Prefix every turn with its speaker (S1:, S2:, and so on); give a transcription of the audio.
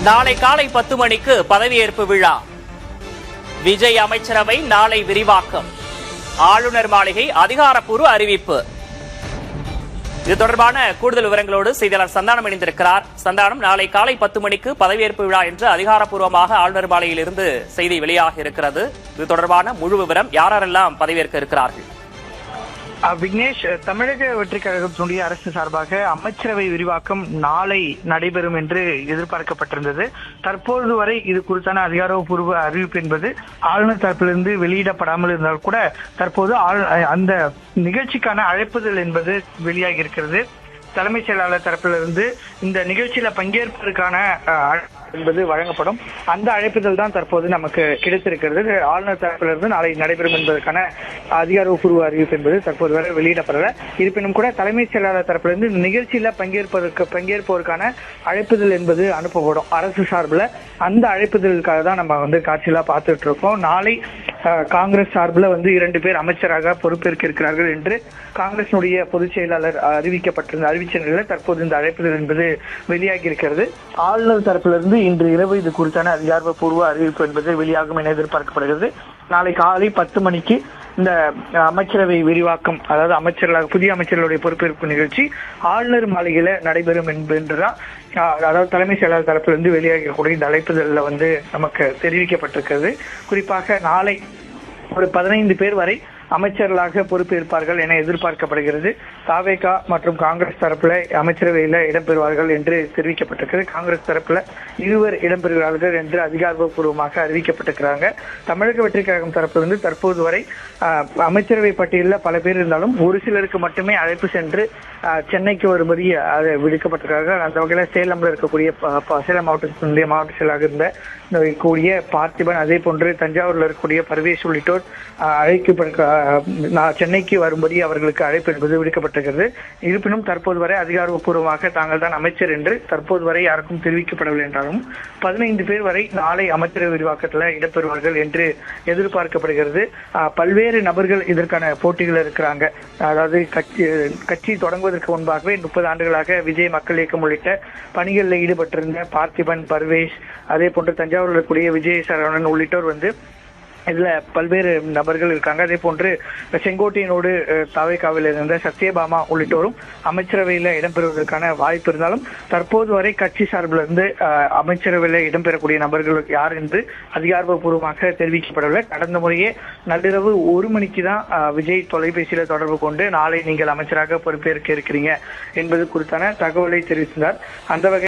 S1: நாளை காலை 10 மணிக்கு பதவியேற்பு விழா. விஜய் அமைச்சரவை நாளை விரிவாக்கம். ஆளுநர் மாளிகை அதிகாரப்பூர்வ அறிவிப்பு. இது தொடர்பான கூடுதல் விவரங்களோடு செய்தியாளர் சந்தானம் இணைந்திருக்கிறார். சந்தானம், நாளை காலை 10 மணிக்கு பதவியேற்பு விழா என்று அதிகாரப்பூர்வமாக ஆளுநர் மாளிகையிலிருந்து செய்தி வெளியாக இருக்கிறது. இது தொடர்பான முழு விவரம், யாரெல்லாம் பதவியேற்க இருக்கிறார்கள்?
S2: விக்னேஷ், தமிழக வெற்றி கழகத்தினுடைய அரசு சார்பாக அமைச்சரவை விரிவாக்கம் நாளை நடைபெறும் என்று எதிர்பார்க்கப்பட்டிருந்தது. தற்போது வரை இது குறித்தான அதிகாரப்பூர்வ அறிவிப்பு என்பது ஆளுநர் தரப்பிலிருந்து வெளியிடப்படாமல் இருந்தால் கூட தற்போது அந்த நிகழ்ச்சிக்கான அழைப்புதல் என்பது வெளியாகி இருக்கிறது. தலைமைச் செயலாளர் தரப்பிலிருந்து இந்த நிகழ்ச்சியில பங்கேற்பதற்கான என்பது வழங்கப்படும். அந்த அழைப்புதல் தான் தற்போது நமக்கு கிடைத்திருக்கிறது. ஆளுநர் தரப்பிலிருந்து நாளை நடைபெறும் என்பதற்கான அதிகாரப்பூர்வ அறிவிப்பு என்பது தற்போது வரை வெளியிடப்படல. இருப்பினும் கூட தலைமைச் செயலாளர் தரப்பிலிருந்து நிகழ்ச்சியில பங்கேற்பதற்கான அழைப்புதல் என்பது அனுப்பப்படும் அரசு சார்பில். அந்த அழைப்புதலுக்காக தான் நம்ம காட்சியெல்லாம் பார்த்துட்டு இருக்கோம். நாளை காங்கிரஸ் சார்பில் 2 பேர் அமைச்சராக பொறுப்பேற்க இருக்கிறார்கள் என்று காங்கிரசினுடைய பொதுச் செயலாளர் அறிவிச்ச நிலையில் தற்போது இந்த அழைப்புதல் என்பது வெளியாகி இருக்கிறது. ஆளுநர் தரப்பிலிருந்து இன்று இரவு இது குறித்தான அதிகாரப்பூர்வ அறிவிப்பு என்பது வெளியாகும் என எதிர்பார்க்கப்படுகிறது. நாளை காலை 10 மணிக்கு இந்த அமைச்சரவை விரிவாக்கம், அதாவது புதிய அமைச்சர்களுடைய பொறுப்பேற்பு நிகழ்ச்சி ஆளுநர் மாளிகையில நடைபெறும் என்றுதான் அதாவது தலைமை செயலாளர் தரப்பிலிருந்து வெளியாகக்கூடிய இந்த அழைப்புதல்ல நமக்கு தெரிவிக்கப்பட்டிருக்கிறது. குறிப்பாக நாளை ஒரு 15 பேர் வரை அமைச்சர்களாக பொறுப்பேற்பார்கள் என எதிர்பார்க்கப்படுகிறது. தாவேகா மற்றும் காங்கிரஸ் தரப்புல அமைச்சரவையில இடம்பெறுவார்கள் என்று தெரிவிக்கப்பட்டிருக்கிறது. காங்கிரஸ் தரப்புல 2 இடம்பெறுகிறார்கள் என்று அதிகாரப்பூர்வமாக அறிவிக்கப்பட்டிருக்கிறாங்க. தமிழக வெற்றி கழகம் தரப்பிலிருந்து தற்போது வரை அமைச்சரவை பட்டியலில் பல பேர் இருந்தாலும் ஒரு சிலருக்கு மட்டுமே அழைப்பு சென்று சென்னைக்கு வரும்படி விடுக்கப்பட்டிருக்கிறார்கள். அந்த வகையில் சேலம்ல இருக்கக்கூடிய சேலம் மாவட்டத்தினுடைய மாவட்ட செயலாக இருந்த பார்த்திபன், அதே போன்று தஞ்சாவூர்ல இருக்கக்கூடிய பர்வேஷ் உள்ளிட்டோர் சென்னைக்கு வரும்படி அவர்களுக்கு அழைப்பு என்பது விடுக்கப்பட்டிருக்கிறது. இருப்பினும் தற்போது வரை அதிகாரப்பூர்வமாக தாங்கள் தான் அமைச்சர் என்று தற்போது வரை யாருக்கும் தெரிவிக்கப்படவில்லை என்றாலும் 15 பேர் வரை நாளை அமைச்சரவை விரிவாக்கத்தில் இடம்பெறுவார்கள் என்று எதிர்பார்க்கப்படுகிறது. பல்வேறு நபர்கள் இதற்கான போட்டிகள் இருக்கிறாங்க. அதாவது கட்சி தொடங்குவதற்கு முன்பாகவே 30 ஆண்டுகளாக விஜய் மக்கள் இயக்கம் உள்ளிட்ட பணிகளில் ஈடுபட்டிருந்த பார்த்திபன், பர்வேஷ், அதே போன்று தஞ்சாவூரில் இருக்கக்கூடிய விஜய் சரவணன் உள்ளிட்டோர் இதுல பல்வேறு நபர்கள் இருக்காங்க. அதே போன்று செங்கோட்டையனோடு தாவேகாவில் இருந்த சத்யபாமா உள்ளிட்டோரும் அமைச்சரவையில இடம்பெறுவதற்கான வாய்ப்பு இருந்தாலும் தற்போது வரை கட்சி சார்பில் இருந்து அமைச்சரவையில இடம்பெறக்கூடிய நபர்கள் யார் என்று அதிகாரப்பூர்வமாக தெரிவிக்கப்படவில்லை. கடந்த முறையே நள்ளிரவு 1 மணிக்கு தான் விஜய் தொலைபேசியில தொடர்பு கொண்டு நாளை நீங்கள் அமைச்சராக பொறுப்பேற்க இருக்கிறீங்க என்பது குறித்தான தகவலை தெரிவித்தார். அந்த வகை